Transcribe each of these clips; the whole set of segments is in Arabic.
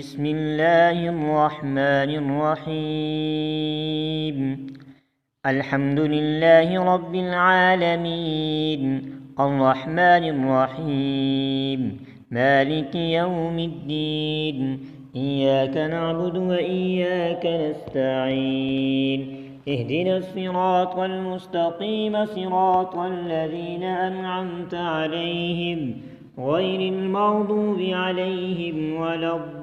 بسم الله الرحمن الرحيم. الحمد لله رب العالمين، الرحمن الرحيم، مالك يوم الدين. إياك نعبد وإياك نستعين. اهدنا الصراط المستقيم، صراط الذين أنعمت عليهم غير المغضوب عليهم ولا الضالين.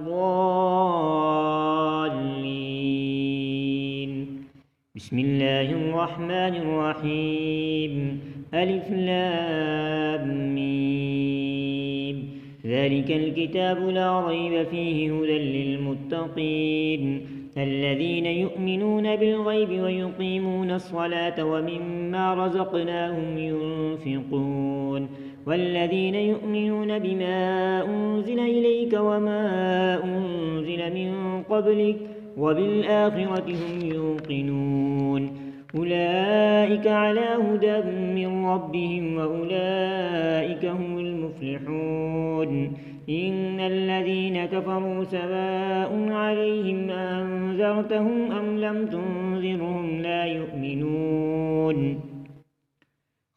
بسم الله الرحمن الرحيم. ألف لام ميم. ذلك الكتاب لا ريب فيه هدى للمتقين الذين يؤمنون بالغيب ويقيمون الصلاة ومما رزقناهم ينفقون والذين يؤمنون بما أنزل إليك وما أنزل من قبلك وبالآخرة هم يوقنون. أولئك على هدى من ربهم وأولئك هم المفلحون. إن الذين كفروا سواء عليهم أنذرتهم أم لم تنذرهم لا يؤمنون.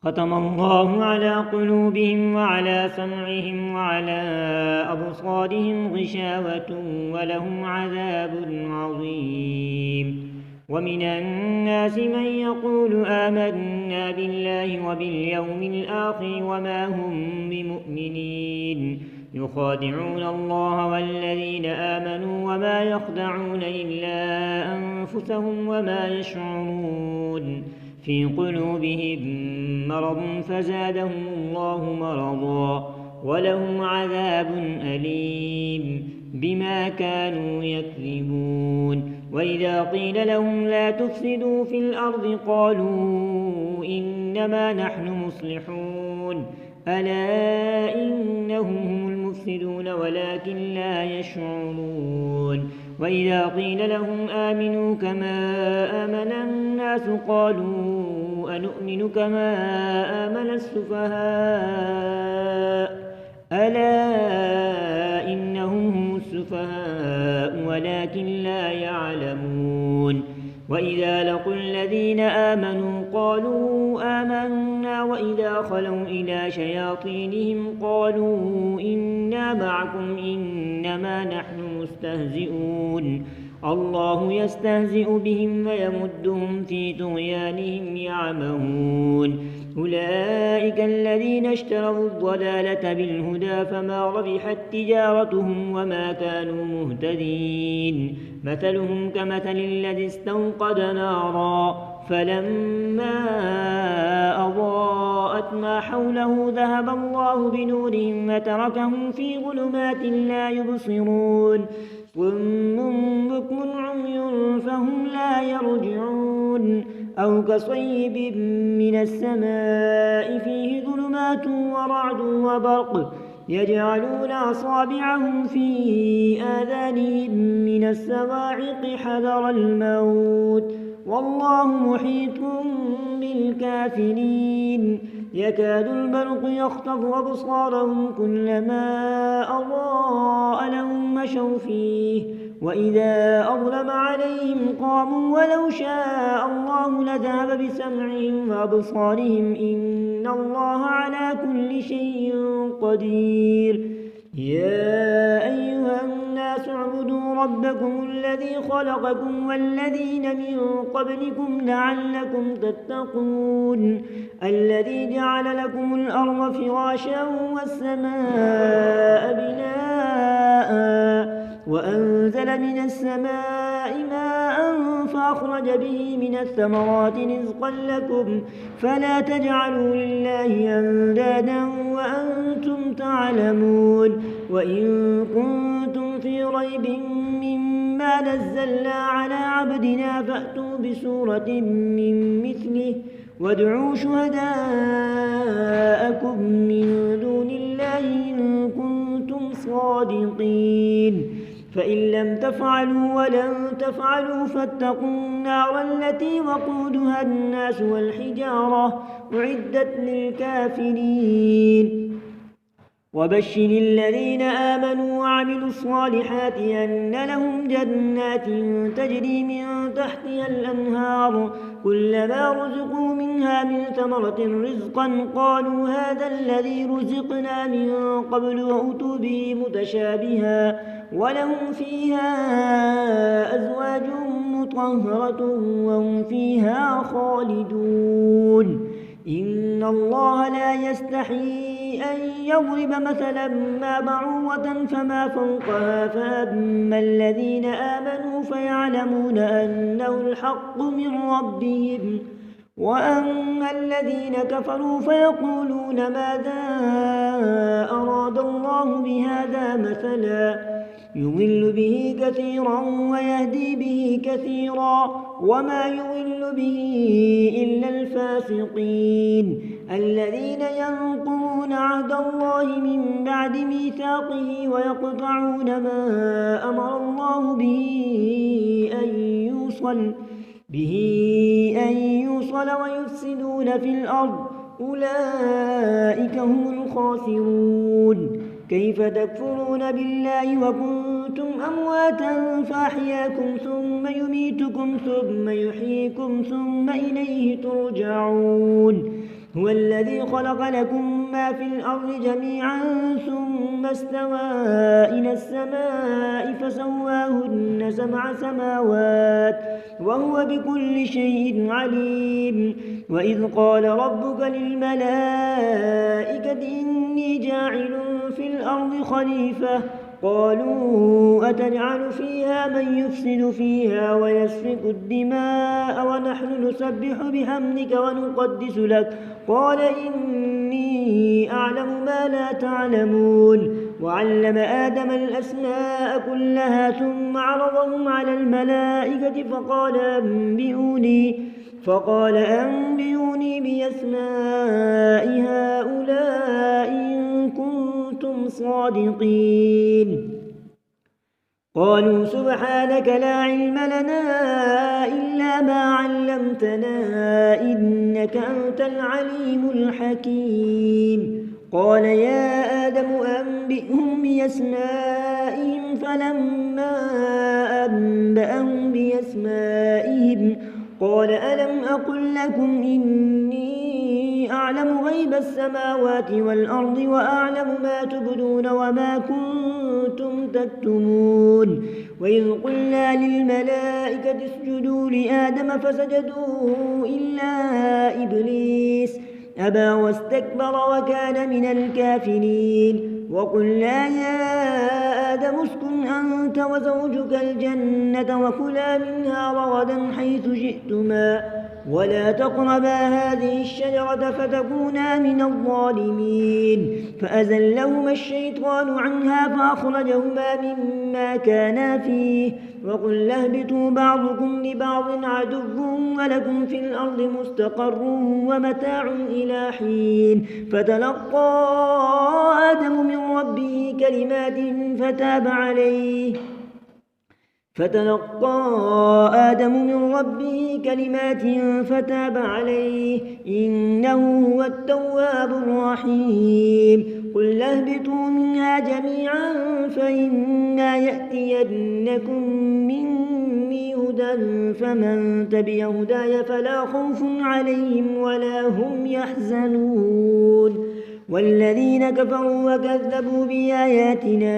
ختم الله على قلوبهم وعلى سمعهم وعلى أبصارهم غشاوة ولهم عذاب عظيم. ومن الناس من يقول آمنا بالله وباليوم الآخر وما هم بمؤمنين. يخادعون الله والذين آمنوا وما يخدعون إلا أنفسهم وما يشعرون. في قلوبهم مرض فزادهم الله مرضا ولهم عذاب أليم بما كانوا يكذبون. وإذا قيل لهم لا تفسدوا في الأرض قالوا إنما نحن مصلحون ألا إنهم هم المفسدون ولكن لا يشعرون. وإذا قيل لهم آمنوا كما آمن الناس قالوا أنؤمن كما آمن السفهاء ألا إنهم هم السفهاء ولكن لا يعلمون. وإذا لقوا الذين آمنوا قالوا آمنا وإذا خلوا إلى شياطينهم قالوا إنا معكم إنما نحن مستهزئون. الله يستهزئ بهم ويمدهم في طغيانهم يعمهون. أولئك الذين اشتروا الضلالة بالهدى فما ربحت تجارتهم وما كانوا مهتدين. مثلهم كمثل الذي استوقد نارا فلما أضاءت ما حوله ذهب الله بنورهم وتركهم في ظلمات لا يبصرون. صم بكم عمي فهم لا يرجعون. أو كصيب من السماء فيه ظلمات ورعد وبرق يجعلون أصابعهم في آذانهم من الصواعق حذر الموت والله محيط بالكافرين. يكاد البرق يخطف أبصارهم كلما أضاء لهم مشوا فيه وإذا أظلم عليهم قاموا ولو شاء الله لذهب بسمعهم وأبصارهم إن الله على كل شيء قدير. يا أيها الناس اعبدوا ربكم الذي خلقكم والذين من قبلكم لعلكم تتقون. الذي جعل لكم الأرض فراشا والسماء بناء وأنزل من السماء ماء فأخرج به من الثمرات رزقا لكم فلا تجعلوا لله أندادا وأنتم تعلمون. وإن كنتم في ريب مما نزلنا على عبدنا فأتوا بسورة من مثله وادعوا شهداءكم من دون الله إن كنتم صادقين. فإن لم تفعلوا ولن تفعلوا فاتقوا النار التي وقودها الناس والحجارة أعدت للكافرين. وبشر الذين آمنوا وعملوا الصالحات أن لهم جنات تجري من تحتها الأنهار كلما رزقوا منها من ثمرة رزقا قالوا هذا الذي رزقنا من قبل وأتوا به متشابها ولهم فيها أزواج مطهرة وهم فيها خالدون إن الله لا يستحيي أن يضرب مثلا ما بعوضة فما فوقها فأما الذين آمنوا فيعلمون أنه الحق من ربهم وأما الذين كفروا فيقولون ماذا أراد الله بهذا مثلا يضل به كثيرا ويهدي به كثيرا وما يضل به إلا الفاسقين الذين ينقضون عهد الله من بعد ميثاقه ويقطعون ما أمر الله به أن يوصل ويفسدون في الأرض أولئك هم الخاسرون كيف تكفرون بالله وكنتم أمواتا فأحياكم ثم يميتكم ثم يحييكم ثم إليه ترجعون هو الذي خلق لكم ما في الأرض جميعا ثم استوى إلى السماء فسواهن 7 سماوات وهو بكل شيء عليم وإذ قال ربك للملائكة إني جاعل في الأرض خليفة قالوا أتجعل فيها من يفسد فيها ويسفك الدماء ونحن نسبح بحمدك ونقدس لك قال إني أعلم ما لا تعلمون وعلم آدم الأسماء كلها ثم عرضهم على الملائكة فقال أنبئوني بأسماء هؤلاء إن كنتم صادقين قالوا سبحانك لا علم لنا إلا ما علمتنا إنك أنت العليم الحكيم قال يا آدم أنبئهم بأسمائهم فلما أنبأهم بأسمائهم قال ألم أقل لكم إني أعلم غيب السماوات والأرض وأعلم ما تبدون وما كنتم تكتمون وإذ قلنا للملائكة اسجدوا لآدم فسجدوا إلا إبليس أبى واستكبر وكان من الكافرين وقلنا يا آدم اسكن أنت وزوجك الجنة وكلا منها رغدا حيث شئتما ولا تقربا هذه الشجرة فتكونا من الظالمين فأزلهما الشيطان عنها فأخرجهما مما كانا فيه وقلنا اهبطوا بعضكم لبعض عدو ولكم في الأرض مستقر ومتاع إلى حين فتلقى آدم من ربه كلمات فتاب عليه إنه هو التواب الرحيم قل اهبطوا منها جميعا فإما يأتينكم مني هدى فمن تبع هداي فلا خوف عليهم ولا هم يحزنون والذين كفروا وكذبوا بآياتنا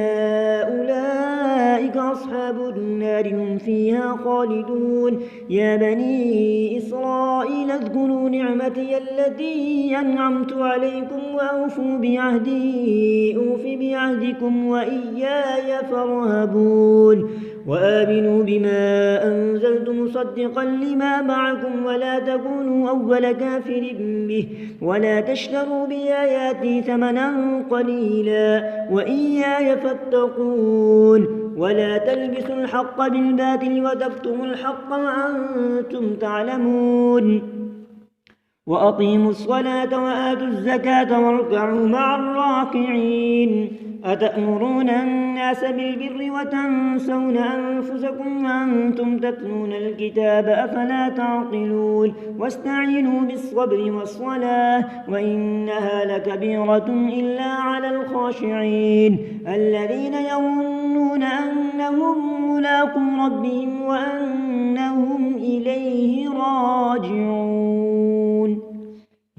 أولئك أصحاب النار هم فيها خالدون يا بني إسرائيل اذكروا نعمتي التي أنعمت عليكم وأوفوا بعهدي أوف بعهدكم وإياي فارهبون وآمنوا بما أنزلت مصدقا لما معكم ولا تكونوا أول كافر به ولا تشتروا بآياتي ثمنا قليلا وإياي فاتقون ولا تلبسوا الحق بالباطل وتكتموا الحق وأنتم تعلمون وأقيموا الصلاة وآتوا الزكاة واركعوا مع الراكعين أتأمرون الناس بالبر وتنسون أنفسكم وأنتم تتلون الكتاب أفلا تعقلون واستعينوا بالصبر والصلاة وإنها لكبيرة إلا على الخاشعين الذين يظنون أنهم ملاقو ربهم وأنهم إليه راجعون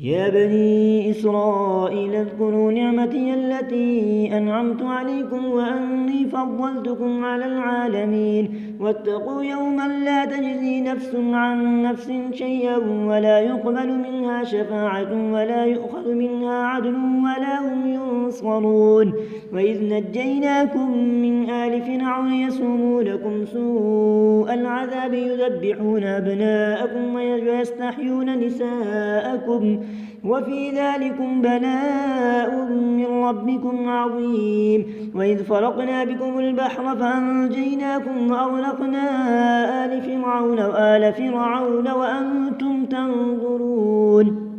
يا بني إسرائيل اذكروا نعمتي التي أنعمت عليكم وأني فضلتكم على العالمين واتقوا يوما لا تجزي نفس عن نفس شيئا ولا يقبل منها شفاعة ولا يؤخذ منها عدل ولا هم ينصرون وإذ نجيناكم من آل فرعون يسومونكم سوء العذاب يذبحون أبناءكم ويستحيون نساءكم وفي ذلكم بلاء من ربكم عظيم وإذ فرقنا بكم البحر فأنجيناكم وأغرقنا آل فرعون وأنتم تنظرون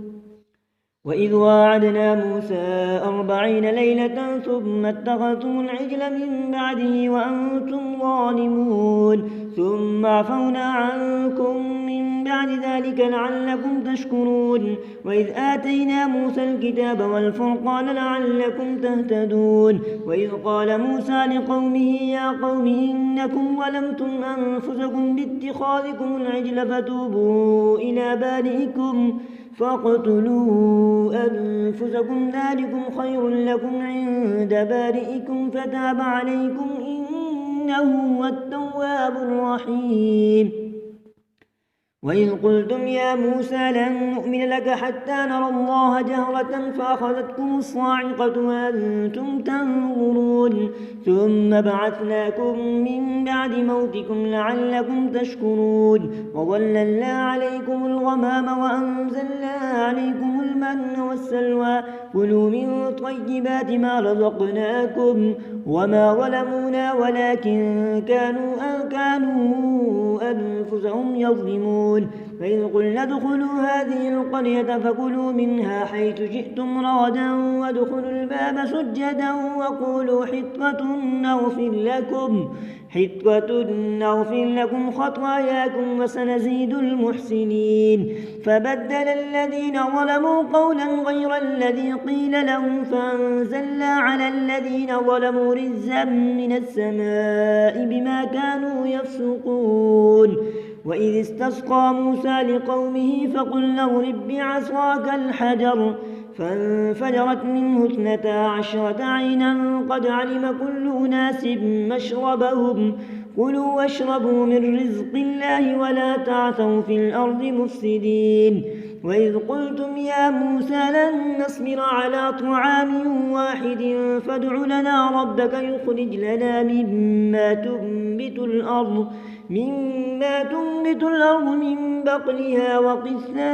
وإذ واعدنا موسى 40 ليلة ثم اتخذتم العجل من بعده وأنتم ظالمون ثم عفونا عنكم من بعد ذلك لعلكم تشكرون وإذ آتينا موسى الكتاب والفرقان لعلكم تهتدون وإذ قال موسى لقومه يا قوم إنكم ظلمتم أنفسكم باتخاذكم العجل فتوبوا إلى بارئكم فاقتلوا أنفسكم ذلكم خير لكم عند بارئكم فتاب عليكم إنه هو التواب الرحيم وإذ قلتم يا موسى لن نؤمن لك حتى نرى الله جهرة فأخذتكم الصاعقة وأنتم تنظرون ثم بعثناكم من بعد موتكم لعلكم تشكرون وظللنا عليكم الغمام وأنزلنا عليكم المن والسلوى كلوا من طيبات ما رزقناكم وما ظلمونا ولكن كانوا أنفسهم يظلمون فإذ قلنا ادخلوا هذه القرية فكلوا منها حيث شئتم رغدا وادخلوا الباب سجدا وقولوا حطة نغفر لكم خطاياكم وسنزيد المحسنين فبدل الذين ظلموا قولا غير الذي قيل لهم فأنزلنا على الذين ظلموا رجزا من السماء بما كانوا يفسقون وإذ استسقى موسى لقومه فقلنا اضرب بعصاك الحجر فانفجرت منه 12 عينا قد علم كل أناس مشربهم كلوا واشربوا من رزق الله ولا تعثوا في الأرض مفسدين وإذ قلتم يا موسى لن نصبر على طعام واحد فادع لنا ربك يخرج لنا مما تنبت الأرض من بقلها وقثائها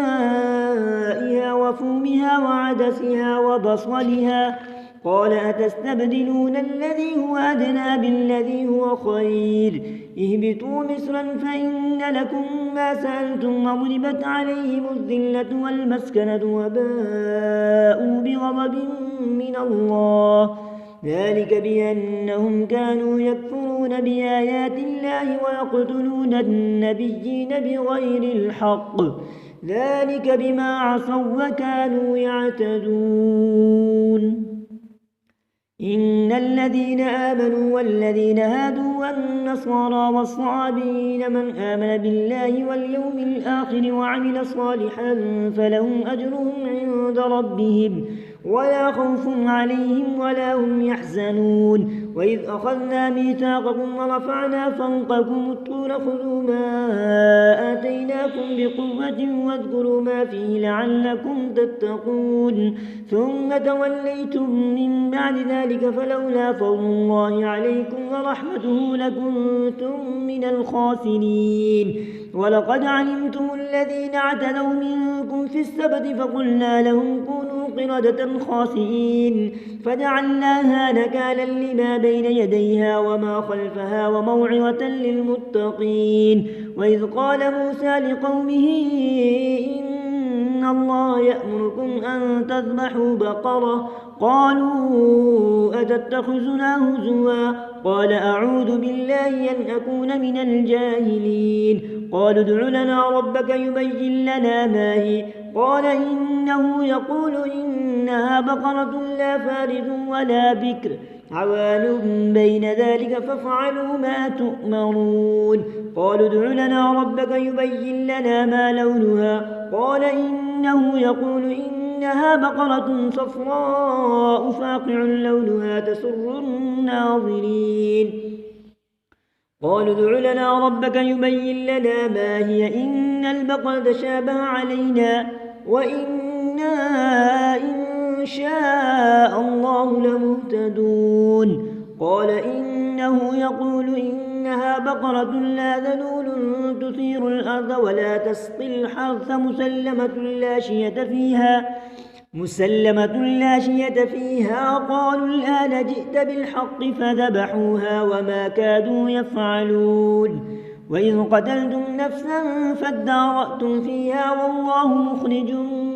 وفومها وعدسها وبصلها قال أتستبدلون الذي هو أدنى بالذي هو خير اهبطوا مصرا فإن لكم ما سألتم وضربت عليهم الذلة والمسكنة وباءوا بغضب من الله ذلك بأنهم كانوا يكفرون بآيات الله ويقتلون النبيين بغير الحق ذلك بما عصوا وكانوا يعتدون إن الذين آمنوا والذين هادوا والنصارى والصابين من آمن بالله واليوم الآخر وعمل صالحا فلهم أجرهم عند ربهم ولا خوف عليهم ولا هم يحزنون وإذ أخذنا ميثاقكم ورفعنا فوقكم الطور خذوا ما آتيناكم بقوة واذكروا ما فيه لعلكم تتقون ثم توليتم من بعد ذلك فلولا فضل الله عليكم ورحمته لكنتم من الخاسرين ولقد علمتم الذين اعتدوا منكم في السبت فقلنا لهم كونوا قردة خاسئين فجعلناها نكالا لما بين يديها وما خلفها وموعظة للمتقين وإذ قال موسى لقومه إن الله يأمركم أن تذبحوا بقرة. قالوا أتتخذنا هزوا؟ قال أعوذ بالله أن أكون من الجاهلين. قالوا ادع لنا ربك يبين لنا ما هي. قال إنه يقول إنها بقرة لا فارض ولا بكر عوان بين ذلك فافعلوا ما تؤمرون. قالوا ادع لنا ربك يبين لنا ما لونها. قال إنه يقول إنها بقرة صفراء فاقع لونها تسر الناظرين. قالوا ادع لنا ربك يبين لنا ما هي إن البقرة شابه علينا وإنا إن شاء الله لمهتدون. قال إنه يقول إنها بقرة لا ذلول تثير الأرض ولا تسقي الحرث مسلمة لا شية فيها. قالوا الآن جئت بالحق فذبحوها وما كادوا يفعلون. وإذ قتلتم نفسا فادارأتم فيها والله مخرج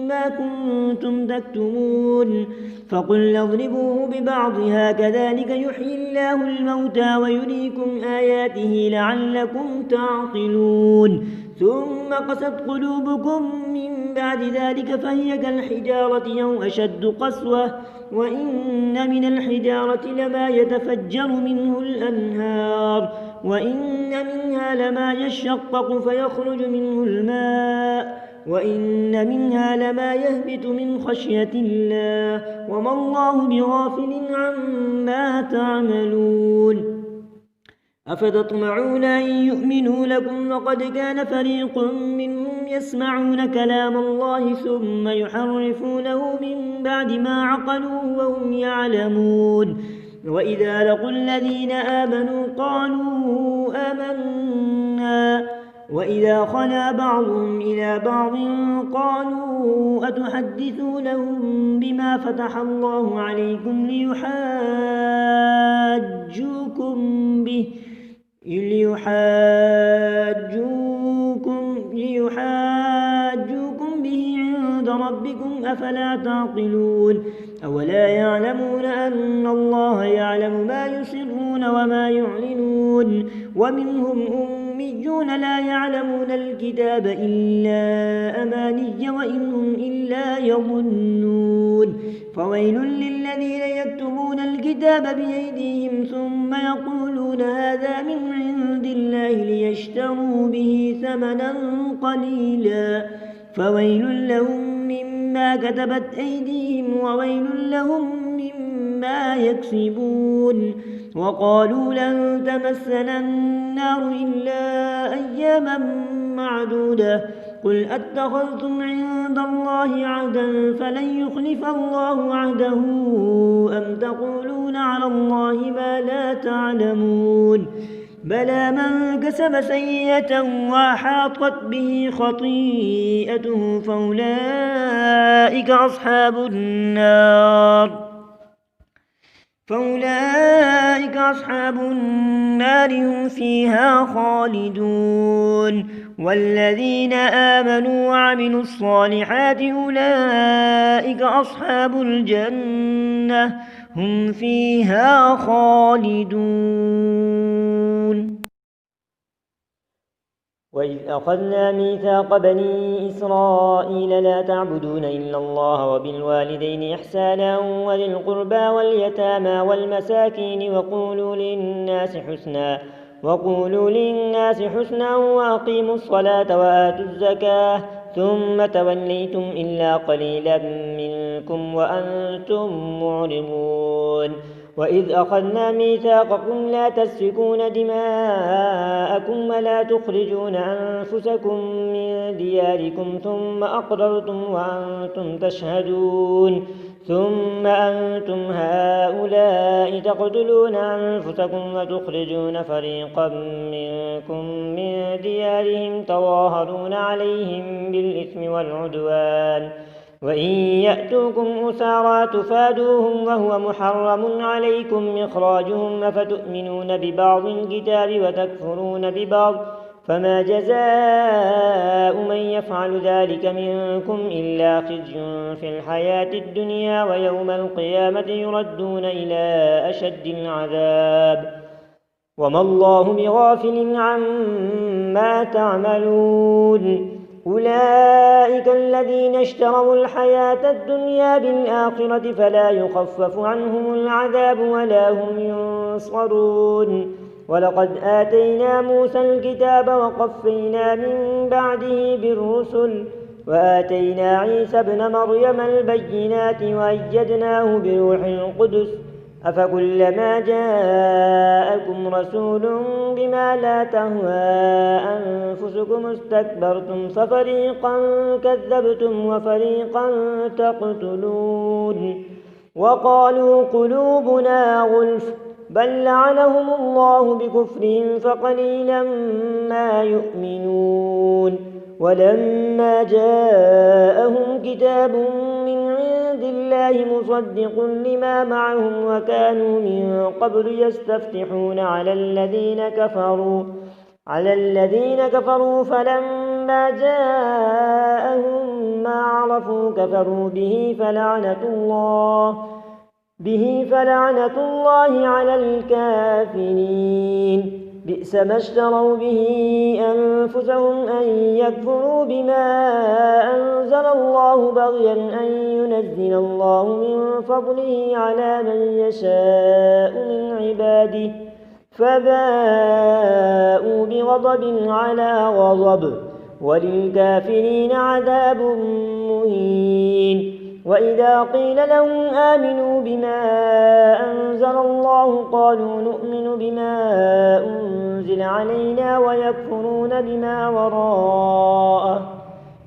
ما كنتم تكتمون. فقلنا اضربوه ببعضها كذلك يحيي الله الموتى ويريكم آياته لعلكم تعقلون. ثم قست قلوبكم من بعد ذلك فهي كالحجارة أو أشد قسوة. وإن من الحجارة لما يتفجر منه الأنهار وإن منها لما يشقق فيخرج منه الماء وإن منها لما يهبط من خشية الله وما الله بغافل عما تعملون. أفتطمعون أن يؤمنوا لكم وقد كان فريق منهم يسمعون كلام الله ثم يحرفونه من بعد ما عقلوه وهم يعلمون. وإذا لقوا الذين آمنوا قالوا آمنا وإذا خلا بعضهم إلى بعض قالوا أتحدثونهم بما فتح الله عليكم ليحاجوكم به عند ربكم أفلا تعقلون. أولا يعلمون أن الله يعلم ما يسرون وما يعلنون. ومنهم أميون لا يعلمون الكتاب إلا أماني وإنهم إلا يظنون. فويل للذين يكتبون الكتاب بأيديهم ثم يقولون هذا من عند الله ليشتروا به ثمنا قليلا فويل لهم مما كتبت أيديهم وويل لهم مما يكسبون. وقالوا لن تمسنا النار إلا أياما معدودة قل أتخذتم عند الله عهدا فلن يخلف الله عهده أم تقولون على الله ما لا تعلمون. بلى من كسب سيئة وأحاطت به خطيئته فأولئك أصحاب النار هم فيها خالدون. والذين آمنوا وعملوا الصالحات أولئك أصحاب الجنة هم فيها خالدون. وإذ أخذنا ميثاق بني إسرائيل لا تعبدون إلا الله وبالوالدين إحسانا وذي القربى واليتامى والمساكين وقولوا للناس حسنا وأقيموا الصلاة وآتوا الزكاة ثم توليتم إلا قليلا منكم وأنتم معرضون. وإذ أخذنا ميثاقكم لا تسفكون دماءكم ولا تخرجون أنفسكم من دياركم ثم أقررتم وأنتم تشهدون ثم أنتم هؤلاء تقتلون أنفسكم وتخرجون فريقا منكم من ديارهم تظاهرون عليهم بالإثم والعدوان وإن يأتوكم أسارى تفادوهم وهو محرم عليكم إخراجهم أفتؤمنون ببعض الكتاب وتكفرون ببعض فما جزاء من يفعل ذلك منكم إلا خزي في الحياة الدنيا ويوم القيامة يردون إلى أشد العذاب وما الله بغافل عما تعملون أولئك الذين اشتروا الحياة الدنيا بالآخرة فلا يخفف عنهم العذاب ولا هم ينصرون ولقد آتينا موسى الكتاب وقفينا من بعده بالرسل وآتينا عيسى ابن مريم البينات وأيدناه بروح القدس أفكلما جاءكم رسول بما لا تهوى أنفسكم استكبرتم ففريقا كذبتم وفريقا تقتلون وقالوا قلوبنا غلف بل لعنهم الله بكفرهم فقليلا ما يؤمنون ولما جاءهم كتاب من عند الله مصدق لما معهم وكانوا من قبل يستفتحون على الذين كفروا فلما جاءهم ما عرفوا كفروا به فلعنة الله على الكافرين بئس ما اشتروا به أنفسهم أن يكفروا بما أنزل الله بغيا أن ينزل الله من فضله على من يشاء من عباده فباءوا بغضب على غضب وللكافرين عذاب مهين وإذا قيل لهم آمنوا بما أنزل الله قالوا نؤمن بما أنزل علينا ويكفرون بما وراءه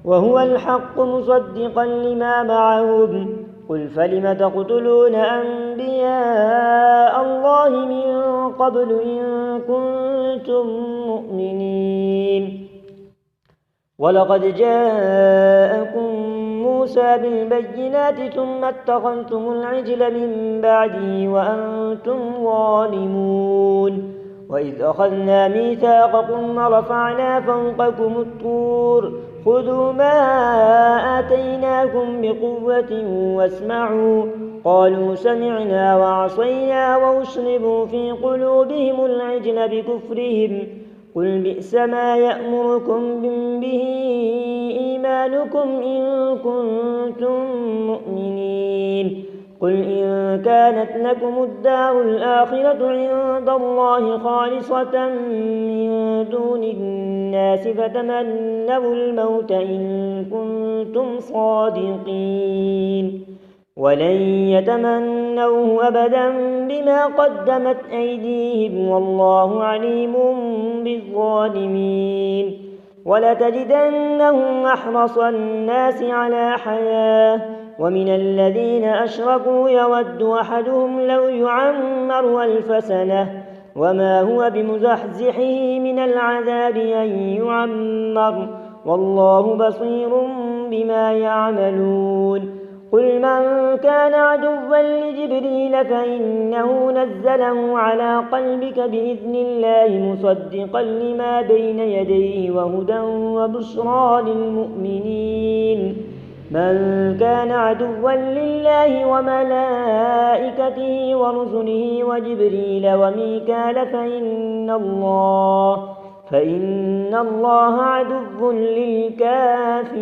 وهو الحق مصدقا لما معهم قل فلم تقتلون أنبياء الله من قبل إن كنتم مؤمنين ولقد جاءكم موسى بالبينات ثم اتخذتم العجل من بعده وأنتم ظالمون وإذ أخذنا ميثاقكم ورفعنا فوقكم الطور خذوا ما آتيناكم بقوة واسمعوا قالوا سمعنا وعصينا وأشربوا في قلوبهم العجل بكفرهم قل بئس ما يأمركم به إيمانكم إن كنتم مؤمنين قل إن كانت لكم الدار الآخرة عند الله خالصة من دون الناس فتمنوا الموت إن كنتم صادقين ولن يتمنوه أبدا بما قدمت أيديهم والله عليم بالظالمين ولتجدنهم أحرص الناس على حياة ومن الذين أشركوا يود أحدهم لو يعمر 1000 سنة وما هو بمزحزحه من العذاب أن يعمر والله بصير بما يعملون قل من كان عدوا لجبريل فإنه نزله على قلبك بإذن الله مصدقا لما بين يديه وهدى وبشرى للمؤمنين من كان عدوا لله وملائكته ورسله وجبريل وميكال فإن الله عدو للكافرين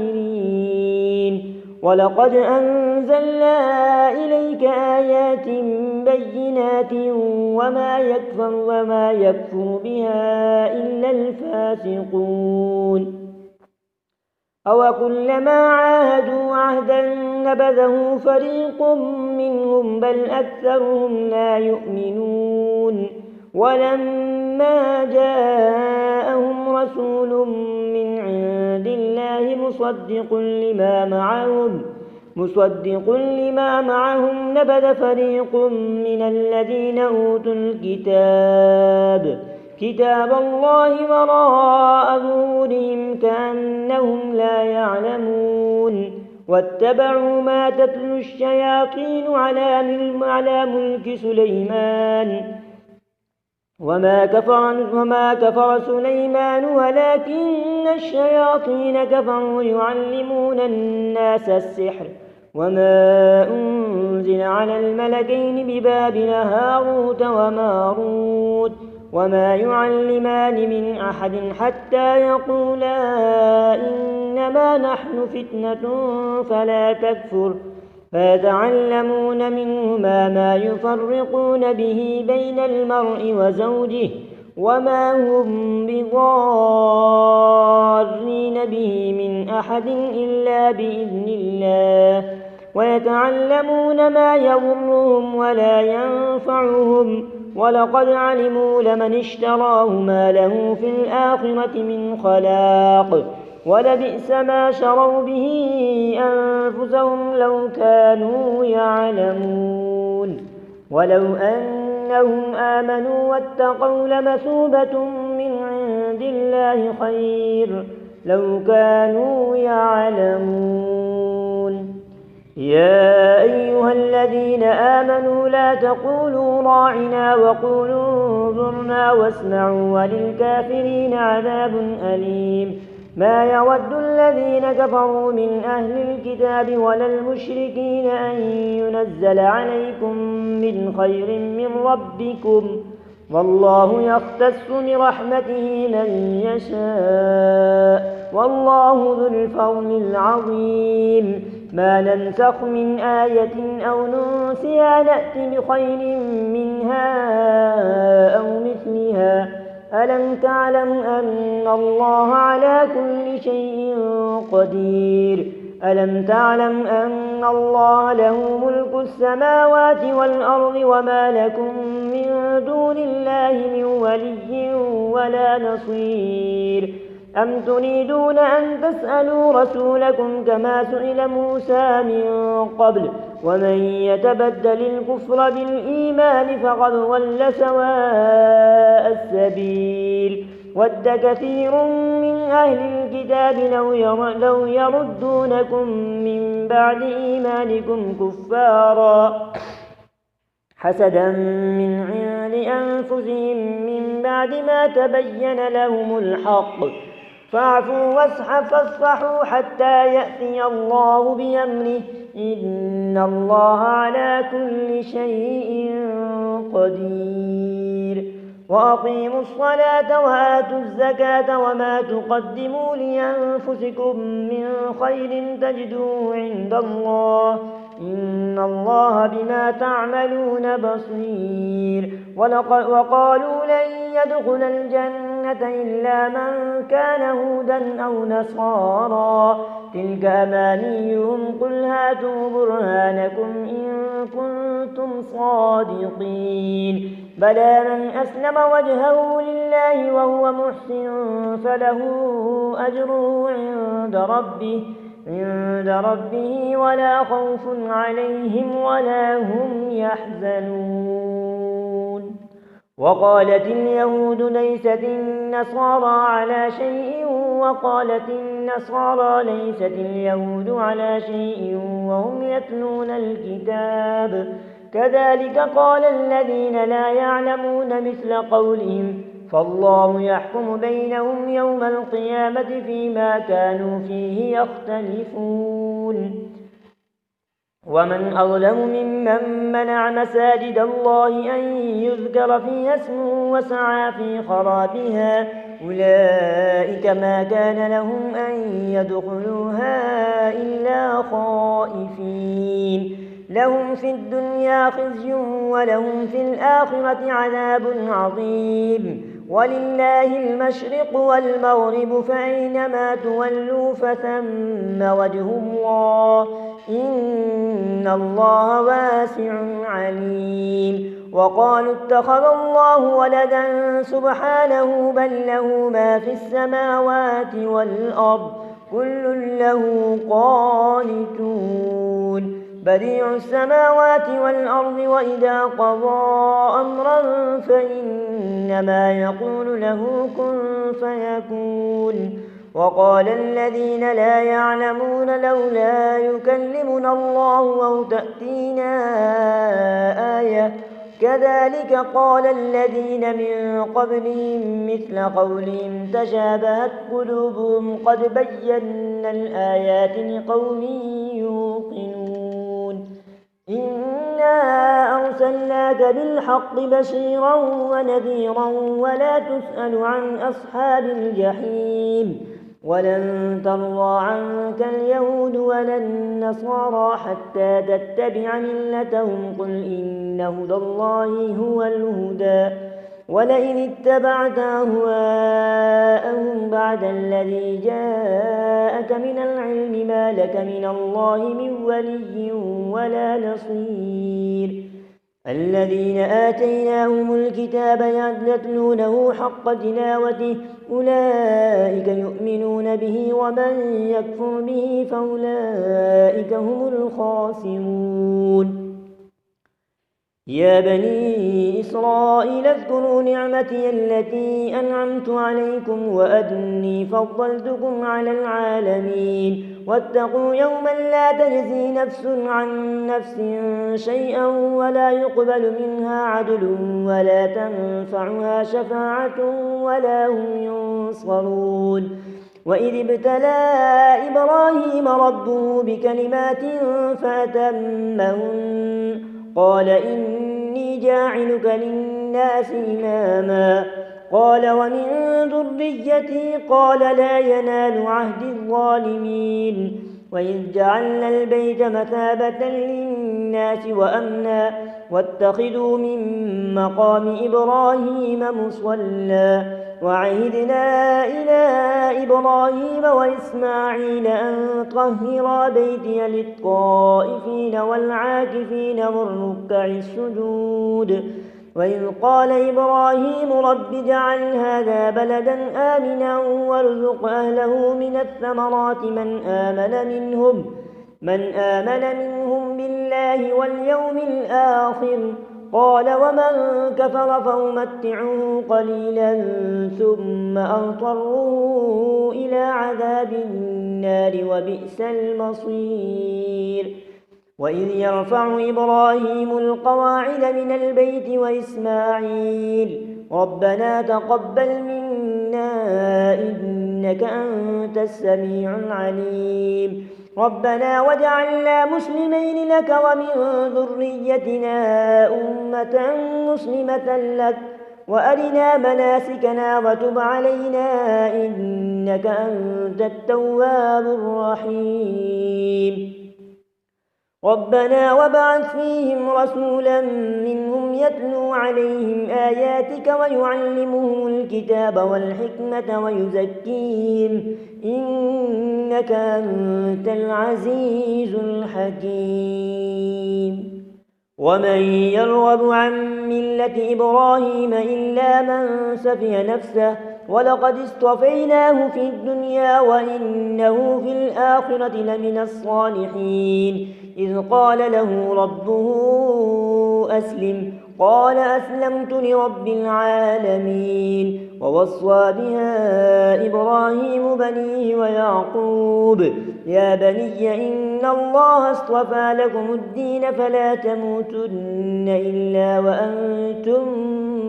ولقد أنزلنا إليك آيات بينات وما يكفر بها إلا الفاسقون أو كلما عاهدوا عهدا نبذه فريق منهم بل أكثرهم لا يؤمنون ولما جاءهم رسول من عند الله مصدق لما معهم نبذ فريق من الذين أوتوا كتاب الله وراء ظهورهم كأنهم لا يعلمون واتبعوا ما تتلو الشياطين على ملك سليمان وما كفر سليمان ولكن الشياطين كفروا يعلمون الناس السحر وما أنزل على الملكين ببابل هاروت وماروت وما يعلمان من أحد حتى يقولا إنما نحن فتنة فلا تكفر فيتعلمون منهما ما يفرقون به بين المرء وزوجه وما هم بضارين به من أحد إلا بإذن الله ويتعلمون ما يضرهم ولا ينفعهم ولقد علموا لمن اشتراه ما له في الآخرة من خلاق ولبئس ما شروا به أنفسهم لو كانوا يعلمون ولو أنهم آمنوا واتقوا لمثوبة من عند الله خير لو كانوا يعلمون يا أيها الذين آمنوا لا تقولوا راعنا وقولوا انظرنا واسمعوا وللكافرين عذاب أليم ما يود الذين كفروا من أهل الكتاب ولا المشركين أن ينزل عليكم من خير من ربكم والله يختص برحمته من يشاء والله ذو الفضل العظيم ما ننسخ من آية أو ننسها نأت بخير منها أو مثلها ألم تعلم أن الله على كل شيء قدير ألم تعلم أن الله له ملك السماوات والأرض وما لكم من دون الله من ولي ولا نصير أم تريدون أن تسألوا رسولكم كما سئل موسى من قبل ومن يتبدل الكفر بالإيمان فقد ضل سواء السبيل ود كثير من أهل الكتاب لو يردونكم من بعد إيمانكم كفارا حسدا من عند أنفسهم من بعد ما تبين لهم الحق فاعفوا فاصفحوا حتى يأتي الله بأمره إن الله على كل شيء قدير وأقيموا الصلاة وآتوا الزكاة وما تقدموا لأنفسكم من خير تجدوه عند الله إن الله بما تعملون بصير وقالوا لن يدخل الجنة إلا من كان هودا أو نصارى تلك أمانيهم قل هاتوا برهانكم إن كنتم صادقين بلى من أسلم وجهه لله وهو محسن فله أجره عند ربه ولا خوف عليهم ولا هم يحزنون وقالت اليهود ليست النصارى على شيء وقالت النصارى ليست اليهود على شيء وهم يتلون الكتاب كذلك قال الذين لا يعلمون مثل قولهم فالله يحكم بينهم يوم القيامة فيما كانوا فيه يختلفون ومن أظلم ممن منع مساجد الله أن يذكر فيها اسمه وسعى في خرابها أولئك ما كان لهم أن يدخلوها إلا خائفين لهم في الدنيا خزي ولهم في الآخرة عذاب عظيم ولله المشرق والمغرب فأينما تولوا فثم وجه الله إن الله واسع عليم وقالوا اتخذ الله ولدا سبحانه بل له ما في السماوات والأرض كل له قانتون بديع السماوات والأرض وإذا قضى أمرا فإنما يقول له كن فيكون وقال الذين لا يعلمون لولا يكلمنا الله أو تأتينا آية كذلك قال الذين من قبلهم مثل قولهم تشابهت قلوبهم قد بينا الآيات لقوم يوقنون إنا أرسلناك بالحق بشيرا ونذيرا ولا تسأل عن أصحاب الجحيم ولن ترضى عنك اليهود ولا النصارى حتى تتبع ملتهم قل إن هدى الله هو الهدى ولئن اتبعت أهواءهم بعد الذي جاءك من العلم ما لك من الله من ولي ولا نصير الذين آتيناهم الكتاب يتلونه حق تلاوته أولئك يؤمنون به ومن يكفر به فأولئك هم الخاسرون يا بني إسرائيل اذكروا نعمتي التي أنعمت عليكم وأني فضلتكم على العالمين واتقوا يوما لا تجزي نفس عن نفس شيئا ولا يقبل منها عدل ولا تنفعها شفاعة ولا هم ينصرون وإذ ابتلى إبراهيم ربه بكلمات فأتمهن قال إني جاعلك للناس إماما قال ومن ذريتي قال لا ينال عهد الظالمين وإذ جعلنا البيت مثابة للناس وأمنا واتخذوا من مقام إبراهيم مصلى وعهدنا إلى إبراهيم وإسماعيل أن طهرا بيتي للطائفين والعاكفين والركع السجود وإذ قال إبراهيم رب اجعل هذا بلدا آمنا وارزق أهله من الثمرات من آمن منهم بالله واليوم الآخر قال ومن كفر فأمتعه قليلا ثم أضطره إلى عذاب النار وبئس المصير وإذ يرفع إبراهيم القواعد من البيت وإسماعيل ربنا تقبل منا إنك أنت السميع العليم ربنا واجعلنا مسلمين لك ومن ذريتنا أمة مسلمة لك وأرنا مناسكنا وتب علينا إنك أنت التواب الرحيم ربنا وابعث فيهم رسولا منهم يتلو عليهم آياتك ويعلمهم الكتاب والحكمة ويزكيهم إنك أنت العزيز الحكيم ومن يرغب عن ملة إبراهيم إلا من سفه نفسه ولقد اصطفيناه في الدنيا وإنه في الآخرة لمن الصالحين إذ قال له ربه أسلم قال أسلمت لرب العالمين ووصى بها إبراهيم بنيه ويعقوب يا بني إن الله اصطفى لكم الدين فلا تموتن إلا وأنتم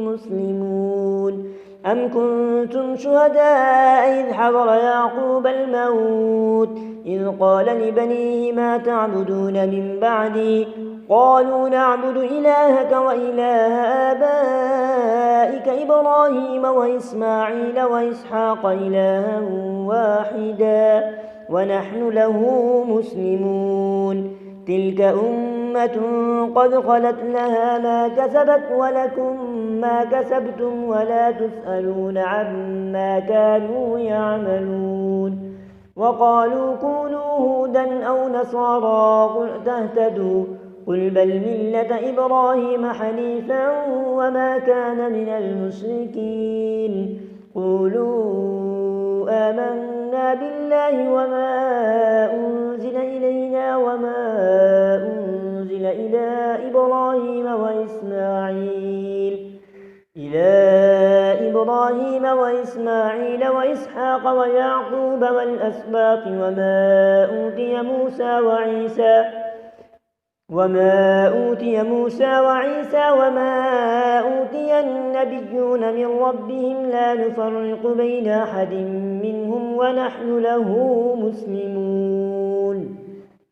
مسلمون أم كنتم شهداء إذ حضر يعقوب الموت إذ قال لبنيه ما تعبدون من بعدي قالوا نعبد إلهك وإله آبائك إبراهيم وإسماعيل وإسحاق إلها واحدا ونحن له مسلمون تلك أمة قد خلت لها ما كسبت ولكم ما كسبتم ولا تسألون عما كانوا يعملون وقالوا كونوا هودا أو نصارى قل تهتدوا قل بل ملة إبراهيم حنيفا وما كان من المشركين قولوا آمنا بالله وما أنزل إلينا وما أنزل إلى إبراهيم وإسماعيل وإسحاق ويعقوب والأسباط وما أوتي موسى وعيسى وما أوتي موسى وعيسى وما أوتي النبيون من ربهم لا نفرق بين أحد منهم ونحن له مسلمون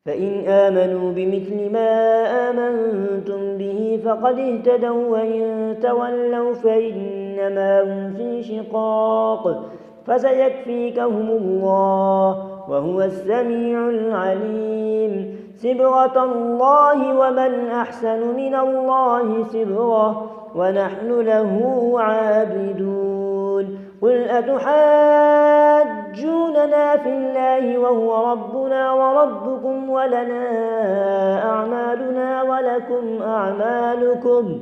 فإن آمنوا بمثل ما آمنتم به فقد اهتدوا وإن تولوا فإنما هم في شقاق فسيكفيكهم الله وهو السميع العليم صبغة الله ومن أحسن من الله صبغة ونحن له عابدون قل أتحاجوننا في الله وهو ربنا وربكم ولنا أعمالنا ولكم أعمالكم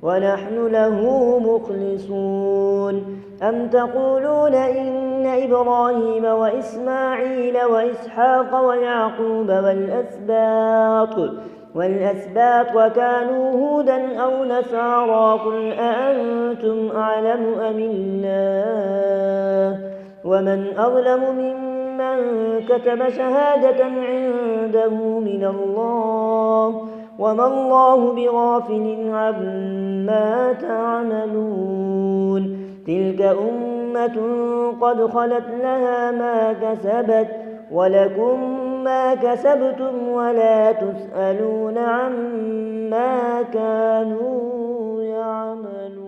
ونحن له مخلصون أم تقولون إن إبراهيم وإسماعيل وإسحاق ويعقوب والأسباط وكانوا هودا أو نصارى قل أأنتم أعلم أم الله ومن أظلم ممن كتم شهادة عنده من الله وما الله بغافل عما تعملون تلك أمة قد خلت لها ما كسبت ولكم ما كسبتم ولا تسألون عما كانوا يعملون.